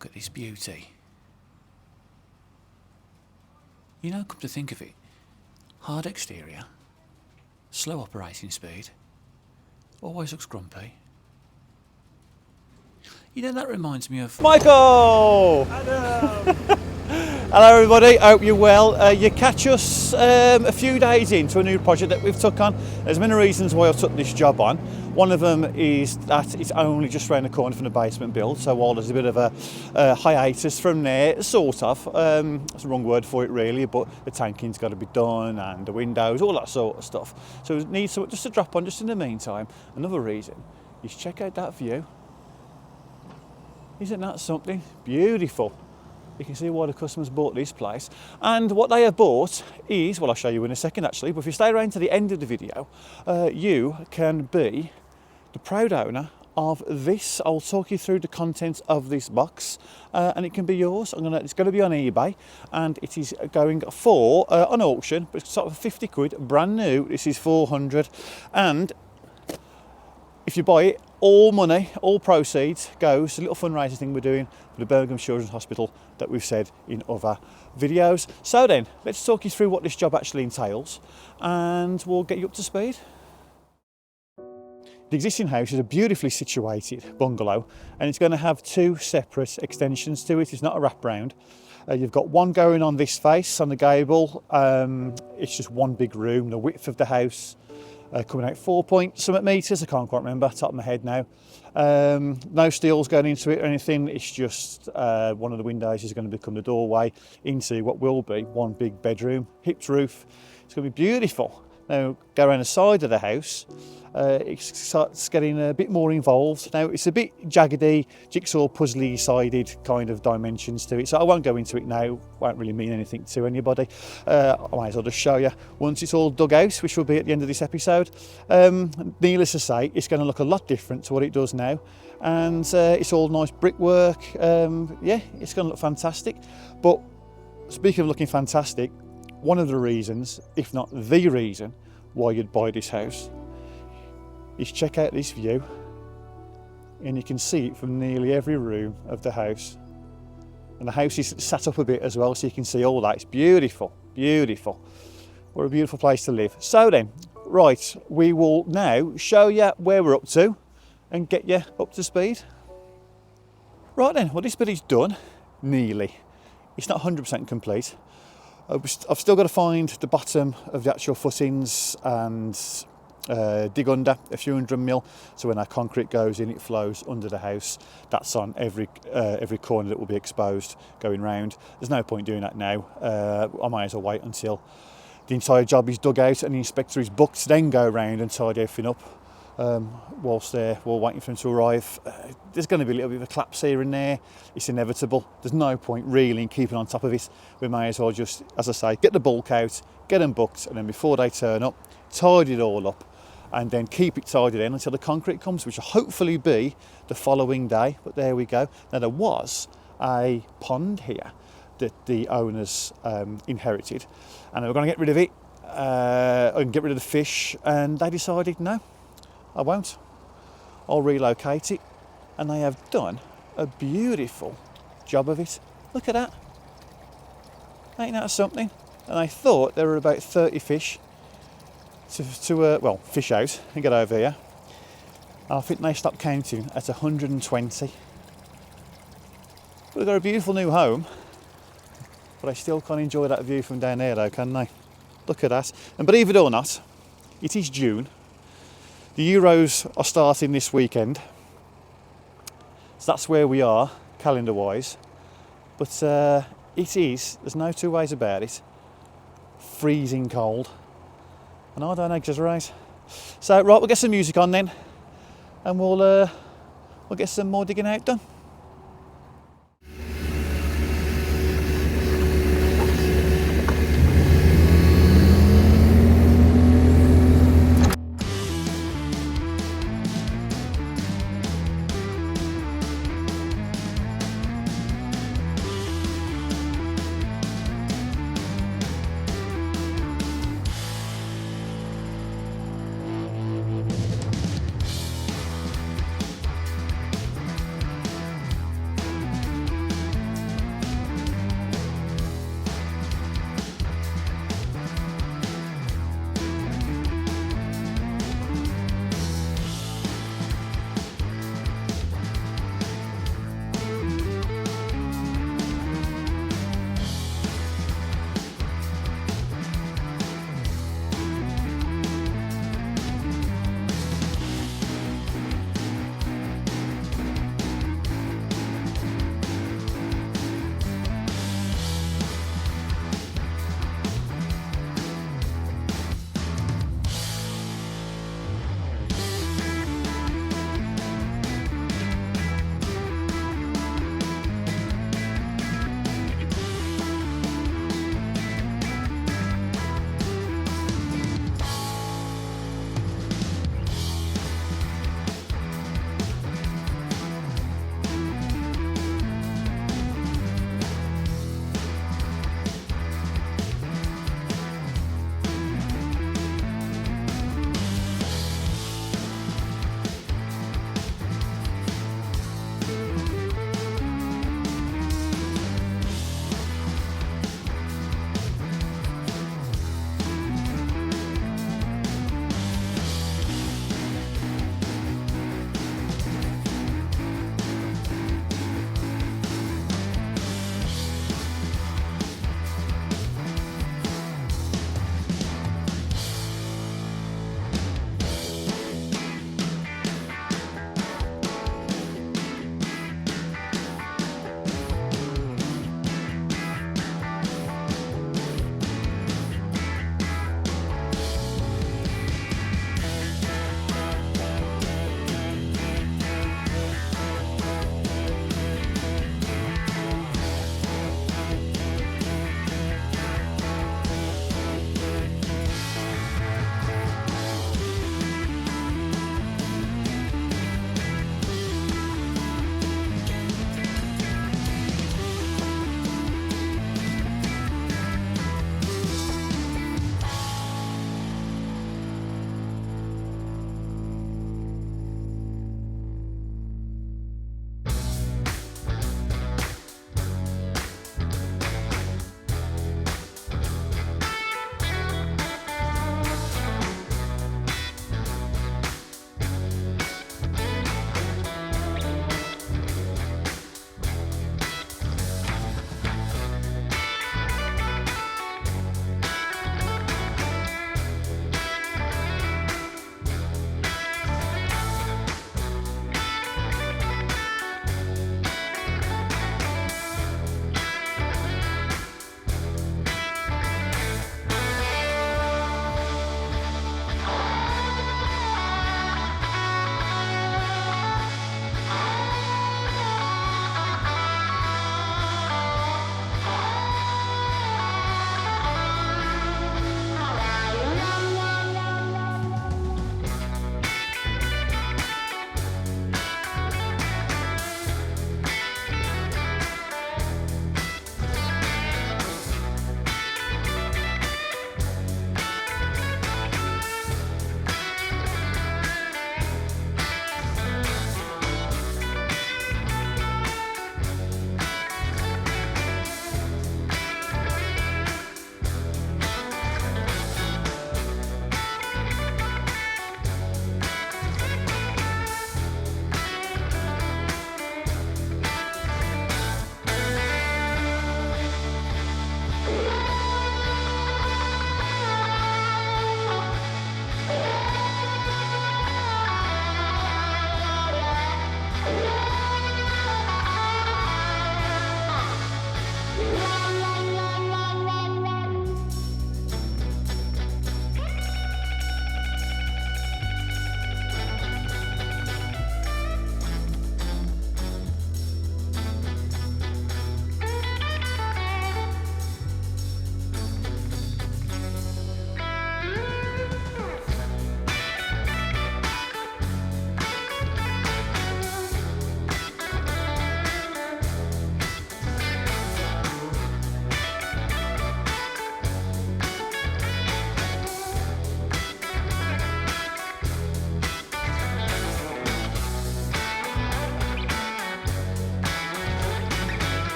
look at this beauty. You know, come to think of it, hard exterior, slow operating speed, always looks grumpy. You know, that reminds me of... Michael! Adam! Hello everybody, hope you're well. You catch us a few days into a new project that we've took on. There's many reasons why I've took this job on. One of them is that it's only just around the corner from the basement build, so while there's a bit of a hiatus from there, sort of, that's the wrong word for it really, but the tanking's got to be done and the windows, all that sort of stuff. So it needs something just to drop on just in the meantime. Another reason is check out that view. Isn't that something? Beautiful. You can see why the customers bought this place. And what they have bought is, well, I'll show you in a second actually, but if you stay around to the end of the video, you can be the proud owner of this. I'll talk you through the contents of this box and it can be yours. It's going to be on eBay and it is going for, on auction, but it's sort of 50 quid, brand new. This is 400. And if you buy it, all money, all proceeds goes to a little fundraising thing we're doing for the Birmingham Children's Hospital that we've said in other videos. So then, let's talk you through what this job actually entails and we'll get you up to speed. The existing house is a beautifully situated bungalow and it's going to have two separate extensions to it. It's not a wraparound. You've got one going on this face, on the gable. It's just one big room. The width of the house coming out 4 point something metres, I can't quite remember, top of my head now. No steels going into it or anything, it's just one of the windows is going to become the doorway into what will be one big bedroom, hipped roof. It's going to be beautiful. Now go around the side of the house, it starts getting a bit more involved. Now it's a bit jaggedy, jigsaw puzzly sided kind of dimensions to it, so I won't go into it now, won't really mean anything to anybody. I might as well just show you once it's all dug out, which will be at the end of this episode. Needless to say, it's going to look a lot different to what it does now, and it's all nice brickwork. Yeah, it's going to look fantastic. But speaking of looking fantastic, one of the reasons, if not the reason, why you'd buy this house is check out this view, and you can see it from nearly every room of the house. And the house is sat up a bit as well, so you can see all that. It's beautiful, beautiful. What a beautiful place to live. So then, right, we will now show you where we're up to and get you up to speed. Right then, well, this bit is done, nearly. It's not 100% complete. I've still got to find the bottom of the actual footings and dig under a few 100mm, so when our concrete goes in, it flows under the house. That's on every corner that will be exposed going round. There's no point doing that now. I might as well wait until the entire job is dug out and the inspector is booked, then go around and tidy everything up. Whilst we're waiting for him to arrive. There's going to be a little bit of a collapse here and there. It's inevitable. There's no point really in keeping on top of it. We may as well just, as I say, get the bulk out, get them booked, and then before they turn up, tidy it all up, and then keep it tidy then until the concrete comes, which will hopefully be the following day. But there we go. Now, there was a pond here that the owners inherited, and they were going to get rid of it and get rid of the fish, and they decided no, I won't. I'll relocate it, and they have done a beautiful job of it. Look at that. Ain't that something? And I thought there were about 30 fish to fish out and get over here. And I think they stopped counting at 120. But they've got a beautiful new home, but I still can't enjoy that view from down there though, can they? Look at that. And believe it or not, it is June. The Euros are starting this weekend, so that's where we are calendar wise, but it is, there's no two ways about it, freezing cold, and I don't exaggerate. So right, we'll get some music on then and we'll get some more digging out done.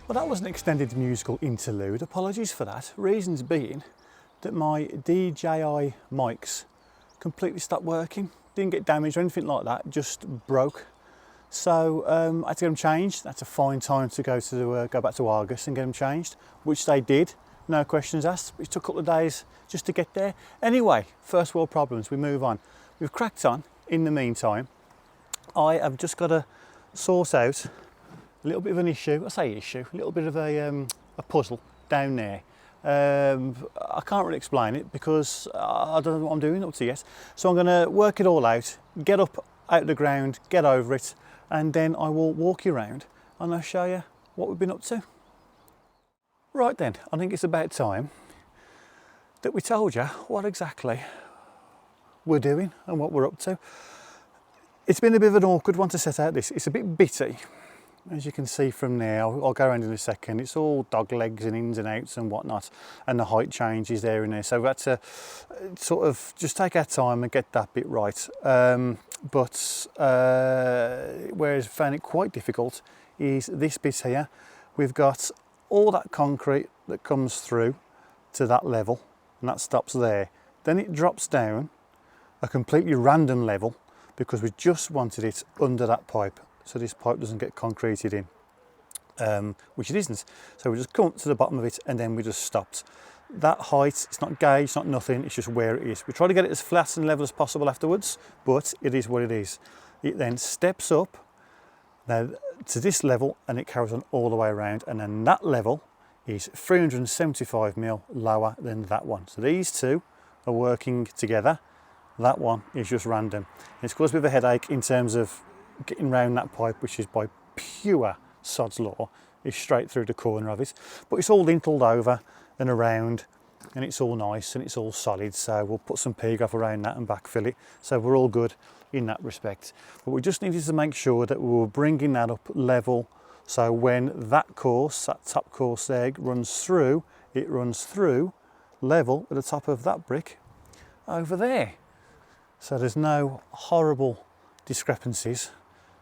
Well, that was an extended musical interlude. Apologies for that. Reasons being that my DJI mics completely stopped working. Didn't get damaged or anything like that, just broke. So I had to get them changed. That's a fine time to go back to Argus and get them changed, which they did. No questions asked. It took a couple of days just to get there. Anyway, first world problems. We move on. We've cracked on. In the meantime, I have just got to sort out a little bit of an issue. I say issue, a little bit of a puzzle down there. I can't really explain it because I don't know what I'm doing up to yet. So I'm going to work it all out, get up out of the ground, get over it, and then I will walk you around and I'll show you what we've been up to. Right then, I think it's about time that we told you what exactly we're doing and what we're up to. It's been a bit of an awkward one to set out this. It's a bit bitty, as you can see from there. I'll go around in a second. It's all dog legs and ins and outs and whatnot, and the height changes there and there. So we've had to sort of just take our time and get that bit right. Whereas I found it quite difficult is this bit here. We've got all that concrete that comes through to that level, and that stops there. Then it drops down a completely random level because we just wanted it under that pipe, so this pipe doesn't get concreted in, which it isn't. So we just come up to the bottom of it and then we just stopped. That height, it's not gauged, not nothing, it's just where it is. We try to get it as flat and level as possible afterwards, but it is what it is. It then steps up now to this level and it carries on all the way around, and then that level is 375mm lower than that one. So these two are working together. That one is just random. It's caused a bit of a headache in terms of getting round that pipe, which is by pure sod's law, is straight through the corner of it. But it's all lintled over and around, and it's all nice and it's all solid. So we'll put some pea graph around that and backfill it. So we're all good in that respect. But we just needed to make sure that we were bringing that up level. So when that course, that top course there runs through, it runs through level at the top of that brick over there. So there's no horrible discrepancies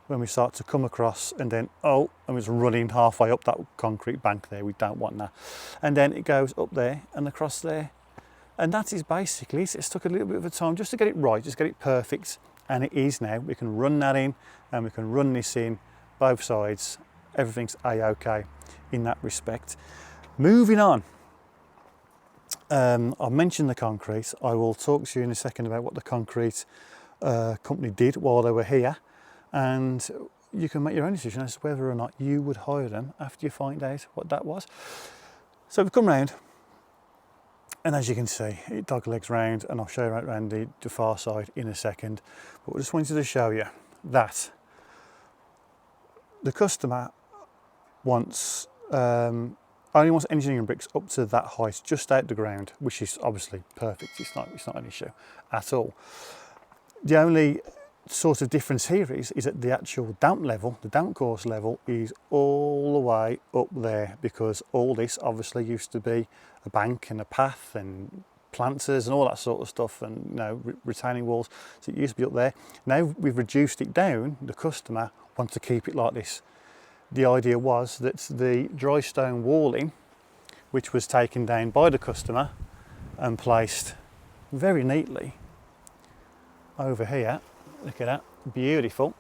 when we start to come across and then, and it's running halfway up that concrete bank there. We don't want that. And then it goes up there and across there. And that is basically, it's took a little bit of a time just to get it right, just get it perfect. And it is now. We can run that in and we can run this in both sides. Everything's a-okay in that respect. Moving on. I've mentioned the concrete. I will talk to you in a second about what the concrete company did while they were here, and you can make your own decision as to whether or not you would hire them after you find out what that was. So we've come round, and as you can see, it dog legs round, and I'll show you right round the far side in a second. But I just wanted to show you that the customer wants only wants engineering bricks up to that height, just out the ground, which is obviously perfect. It's not an issue at all. The only sort of difference here is that the actual damp level, the damp course level, is all the way up there, because all this obviously used to be a bank and a path and planters and all that sort of stuff, and retaining walls. So it used to be up there. Now we've reduced it down. The customer wants to keep it like this. The idea was that the dry stone walling, which was taken down by the customer and placed very neatly over here. Look at that, beautiful.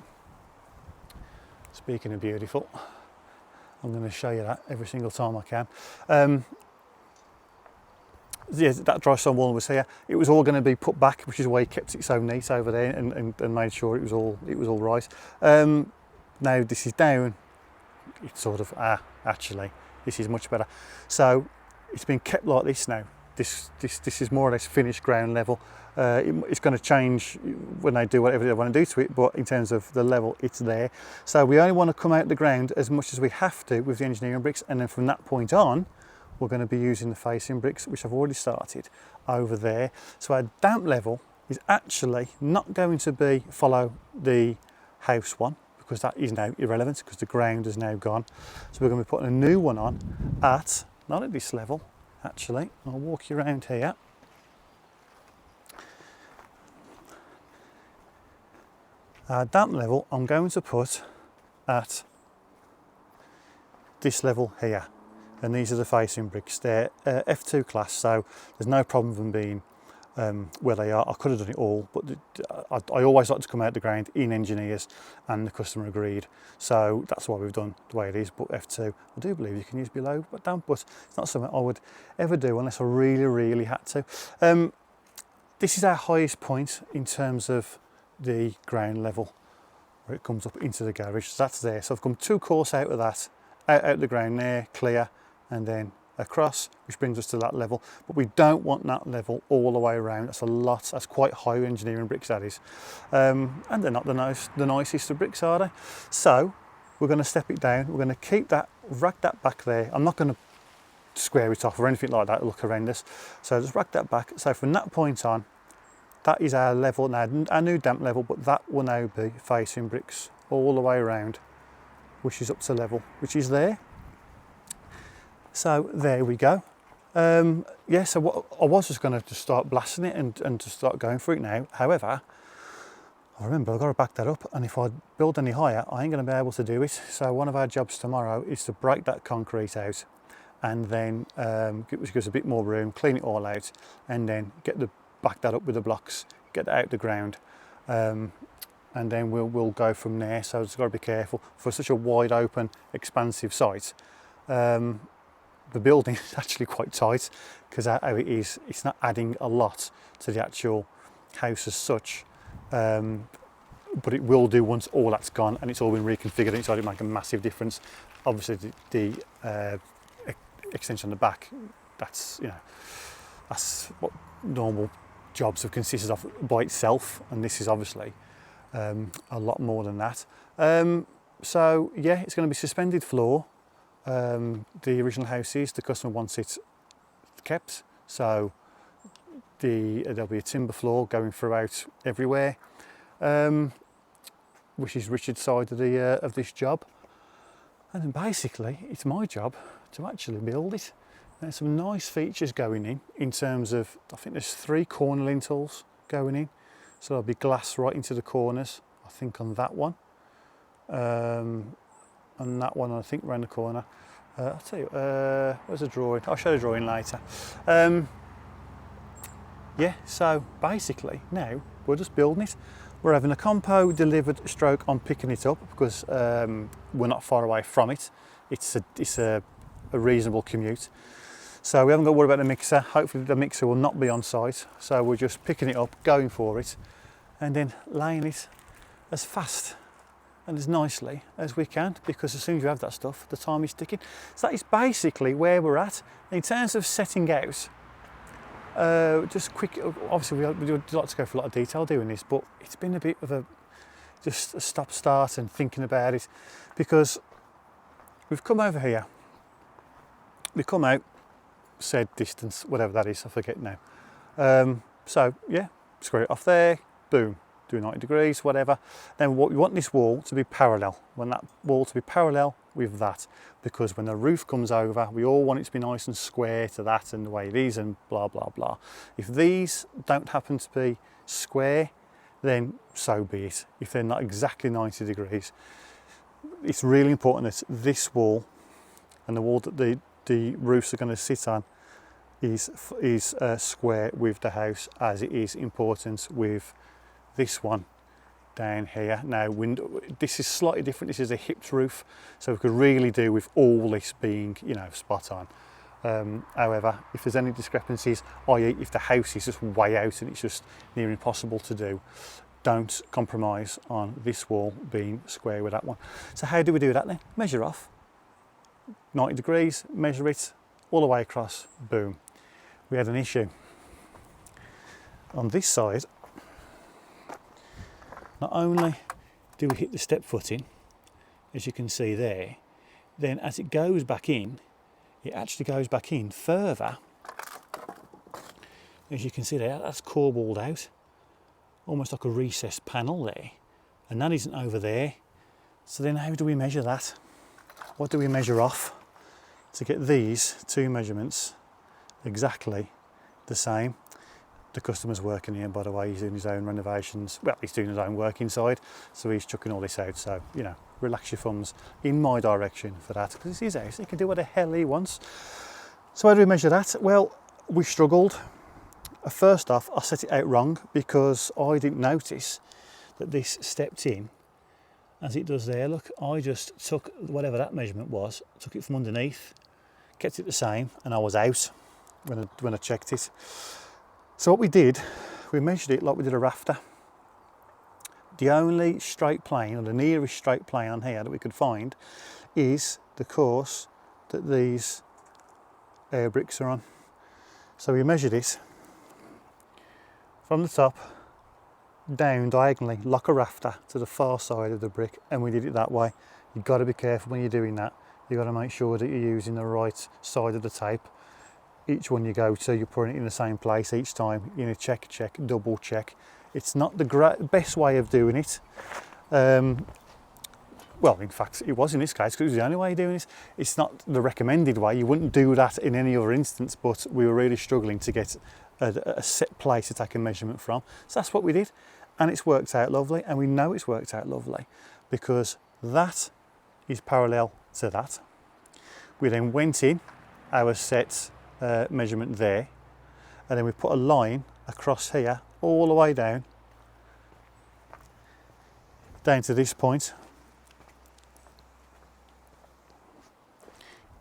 Speaking of beautiful, I'm going to show you that every single time I can. Yeah, that dry stone wall was here. It was all going to be put back, which is why he kept it so neat over there and made sure it was all right. Now this is down. It's sort of actually this is much better. So it's been kept like this now. This is more or less finished ground level. It's going to change when they do whatever they want to do to it, but in terms of the level, it's there. So we only want to come out the ground as much as we have to with the engineering bricks, and then from that point on, we're going to be using the facing bricks, which I've already started over there. So our damp level is actually not going to follow the house one, because that is now irrelevant because the ground is now gone. So we're going to be putting a new one on not at this level, actually. I'll walk you around here. Our damp level I'm going to put at this level here, and these are the facing bricks. They're F2 class, so there's no problem with them being where they are. I could have done it all, but I always like to come out the ground in engineers, and the customer agreed, so that's why we've done the way it is. But F2, I do believe you can use below, but it's not something I would ever do unless I really had to. This is our highest point in terms of the ground level, where it comes up into the garage. So that's there. So I've come 2 course out of that, out the ground there, clear, and then across, which brings us to that level. But we don't want that level all the way around. That's a lot. That's quite high engineering bricks, that is. And they're not the nicest of bricks, are they? So we're going to step it down. We're going to keep that, rack that back there. I'm not going to square it off or anything like that. It'll look horrendous. So just rack that back. So from that point on, that is our level now, our new damp level, but that will now be facing bricks all the way around, which is up to level, which is there. So there we go. Yeah, so what I was just going to just start blasting it and just start going for it now. However, I remember I've got to back that up, and if I build any higher, I ain't going to be able to do it. So one of our jobs tomorrow is to break that concrete out, and then which gives a bit more room, clean it all out, and then back that up with the blocks, get that out the ground, and then we'll go from there. So it's got to be careful for such a wide open, expansive site. The building is actually quite tight because how it is, it's not adding a lot to the actual house as such, but it will do once all that's gone and it's all been reconfigured inside. It make a massive difference. Obviously the extension on the back, that's what normal jobs have consisted of by itself, and this is obviously a lot more than that. So yeah, it's going to be suspended floor. The original house is, the customer wants it kept, so there'll be a timber floor going throughout everywhere, which is Richard's side of this job, and then basically it's my job to actually build it. There's some nice features going in terms of, I think there's 3 corner lintels going in, so there'll be glass right into the corners, I think, on that one, and that one I think around the corner. I'll tell you, where's the drawing? I'll show the drawing later. Yeah, so basically now we're just building it. We're having a compo delivered stroke on picking it up because we're not far away from it. It's a reasonable commute. So we haven't got to worry about the mixer. Hopefully the mixer will not be on site. So we're just picking it up, going for it, and then laying it as fast and as nicely as we can, because as soon as you have that stuff, the time is ticking. So that is basically where we're at. In terms of setting out, just quick, obviously we would like to go for a lot of detail doing this, but it's been a bit of just a stop-start and thinking about it, because we've come over here, we come out, said distance, whatever that is, I forget now. So yeah, square it off there, boom, do 90 degrees, whatever. Then we want this wall to be parallel. We want that wall to be parallel with that, because when the roof comes over, we all want it to be nice and square to that and the way it is and blah, blah, blah. If these don't happen to be square, then so be it. If they're not exactly 90 degrees, it's really important that this wall and the wall that the roofs are going to sit on is square with the house, as it is important with this one down here. Now this is slightly different, this is a hipped roof, so we could really do with all this being, you know, spot on. However, if there's any discrepancies, i.e. if the house is just way out and it's just near impossible to do, don't compromise on this wall being square with that one. So how do we do that then? Measure off 90 degrees, measure it all the way across, boom. We had an issue on this side. Not only do we hit the step footing, as you can see there, then as it goes back in, it actually goes back in further. As you can see there, that's corbelled out, almost like a recessed panel there, and that isn't over there. So then how do we measure that? What do we measure off to get these 2 measurements exactly the same? The customer's working here, by the way. He's doing his own renovations. Well, he's doing his own work inside, so he's chucking all this out. So, you know, relax your thumbs in my direction for that, because it's his house. He can do what the hell he wants. So how do we measure that? Well, we struggled. First off, I set it out wrong because I didn't notice that this stepped in as it does there. Look, I just took whatever that measurement was, took it from underneath, kept it the same, and I was out when I checked it. So what we did, we measured it like we did a rafter. The only straight plane, or the nearest straight plane on here that we could find, is the course that these air bricks are on. So we measured it from the top down diagonally like a rafter to the far side of the brick, and we did it that way. You've got to be careful when you're doing that. You've got to make sure that you're using the right side of the tape. Each one you go to, you're putting it in the same place each time. You know, check, double check. It's not the best way of doing it. Well, in fact, it was in this case, because it was the only way of doing it. It's not the recommended way. You wouldn't do that in any other instance, but we were really struggling to get a set place to take a measurement from. So that's what we did, and it's worked out lovely, and we know it's worked out lovely because that is parallel to that. We then went in our set measurement there, and then we put a line across here all the way down to this point,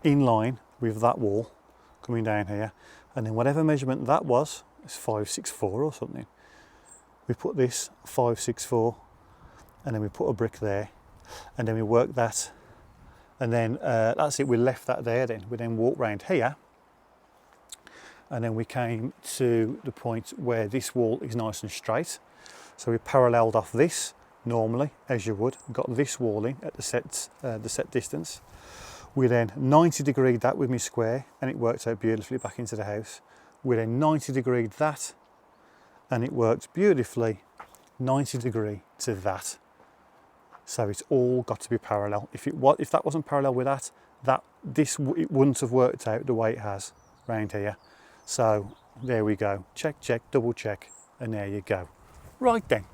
in line with that wall coming down here, and then whatever measurement that was, it's 564 or something, we put this 564, and then we put a brick there, and then we worked that, and then that's it. We left that there. Then we then walked round here, and then we came to the point where this wall is nice and straight. So we paralleled off this normally, as you would, got this wall in at the set distance. We then 90 degreed that with my square, and it worked out beautifully back into the house. We then 90 degreed that, and it worked beautifully 90 degree to that. So it's all got to be parallel. If that wasn't parallel with that, it wouldn't have worked out the way it has round here. So there we go. Check, double check, and there you go. Right then,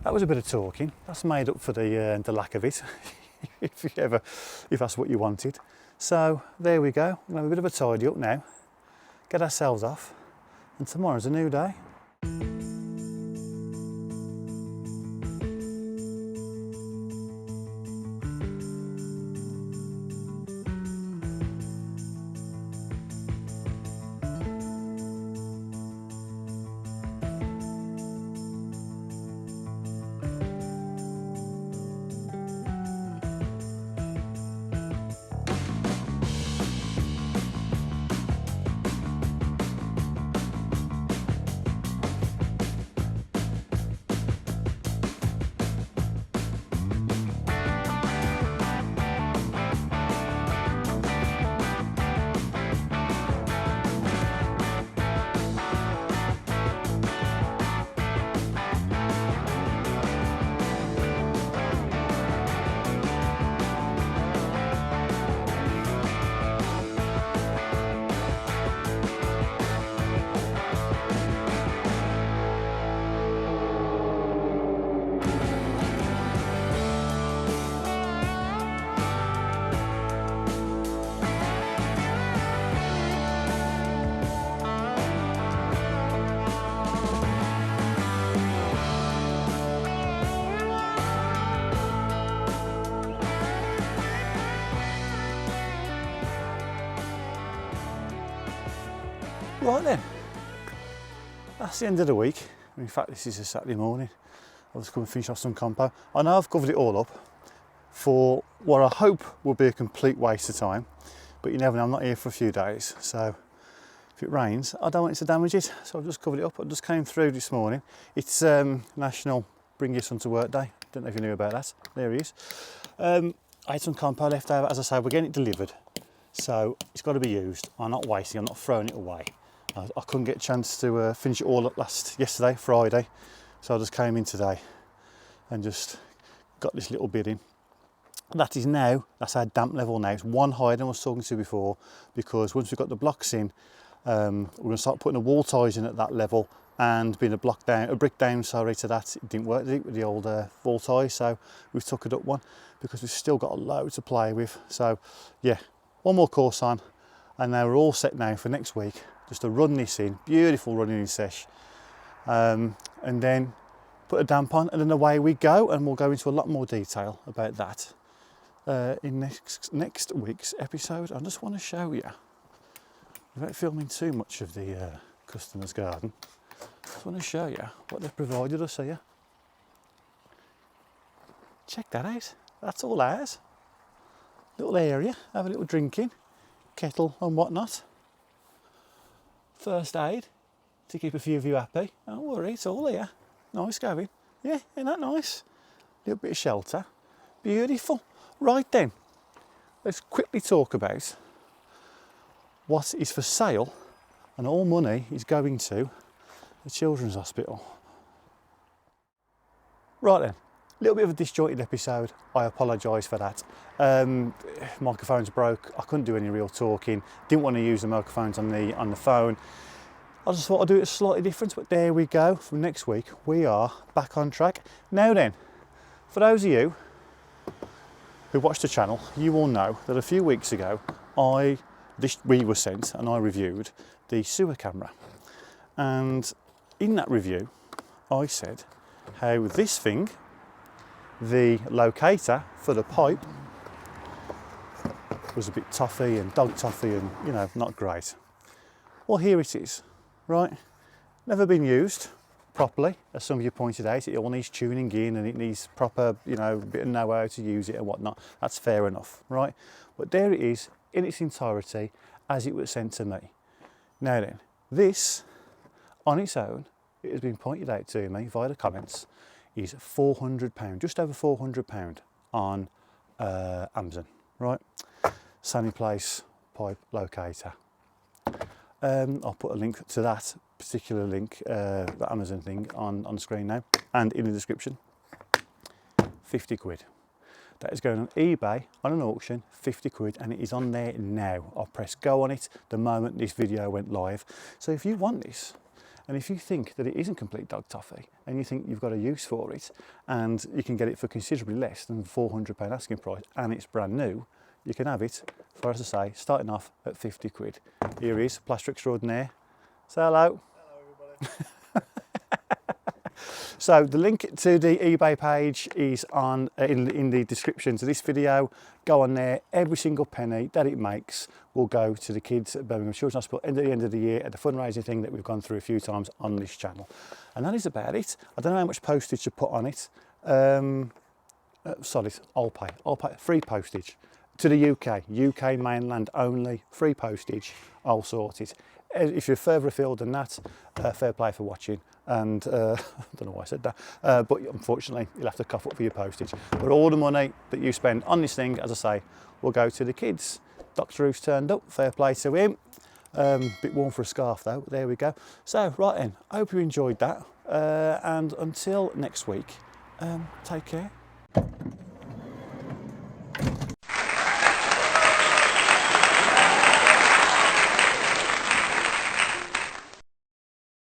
that was a bit of talking. That's made up for the lack of it, if that's what you wanted. So there we go. We'll have a bit of a tidy up now, get ourselves off, and tomorrow's a new day. Right then, that's the end of the week. In fact, this is a Saturday morning. I'll just come and finish off some compo. I know I've covered it all up for what I hope will be a complete waste of time, but you never know, I'm not here for a few days. So if it rains, I don't want it to damage it. So I've just covered it up. I just came through this morning. It's National Bring Your Son to Work Day. Don't know if you knew about that. There he is. I had some compo left over. As I say, we're getting it delivered. So it's got to be used. I'm not wasting, I'm not throwing it away. I couldn't get a chance to finish it all up yesterday, Friday, so I just came in today and just got this little bit in. That's our damp level now. It's one higher than I was talking to before, because once we've got the blocks in, we're going to start putting the wall ties in at that level, and been a brick down, sorry, to that. It didn't work, did it, with the old full tie, so we've took it up one because we've still got a load to play with. So yeah, one more course on, and now we're all set now for next week, just to run this in, beautiful running in sesh, and then put a damp on, and then away we go, and we'll go into a lot more detail about that in next week's episode. I just want to show you, without filming too much of the customer's garden, I just want to show you what they've provided us here. Check that out, that's all ours. Little area, have a little drinking, kettle and whatnot. First aid, to keep a few of you happy. Don't worry, it's all here. Nice going. Yeah, isn't that nice? A little bit of shelter. Beautiful. Right then, let's quickly talk about what is for sale, and all money is going to the Children's Hospital. Right then, a little bit of a disjointed episode. I apologise for that. Microphones broke. I couldn't do any real talking. Didn't want to use the microphones on the phone. I just thought I'd do it slightly different, but there we go. From next week, we are back on track. Now then, for those of you who watch the channel, you will know that a few weeks ago, we were sent and I reviewed the sewer camera. And in that review, I said how this thing, the locator for the pipe, was a bit toffee and dog toffee and, you know, not great. Well, here it is. Right, never been used properly, as some of you pointed out. It all needs tuning in and it needs proper, you know, bit of know-how to use it and whatnot. That's fair enough, right? But there it is in its entirety as it was sent to me. Now then, this on its own, it has been pointed out to me via the comments, is £400, just over £400 on Amazon, right? Saniplace pipe locator. I'll put a link to that particular link, the Amazon thing, on the screen now and in the description. 50 quid. That is going on eBay on an auction, 50 quid, and it is on there now. I'll press go on it the moment this video went live. So if you want this, and if you think that it isn't complete dog toffee, and you think you've got a use for it, and you can get it for considerably less than £400 asking price, and it's brand new, you can have it for, as I say, starting off at 50 quid. Here is Plaster Extraordinaire. Say hello. Hello, everybody. So the link to the eBay page is on in the description to this video. Go on there. Every single penny that it makes will go to the kids at Birmingham Children's Hospital at the end of the year at the fundraising thing that we've gone through a few times on this channel. And that is about it. I don't know how much postage to put on it. Sorry, I'll pay free postage. To the UK mainland only, free postage, I'll sort it. If you're further afield than that, fair play for watching, and I don't know why I said that, but unfortunately you'll have to cough up for your postage. But all the money that you spend on this thing, as I say, will go to the kids. Dr. Who's turned up, fair play to him. Bit warm for a scarf though, but there we go. So right then, I hope you enjoyed that, and until next week, take care.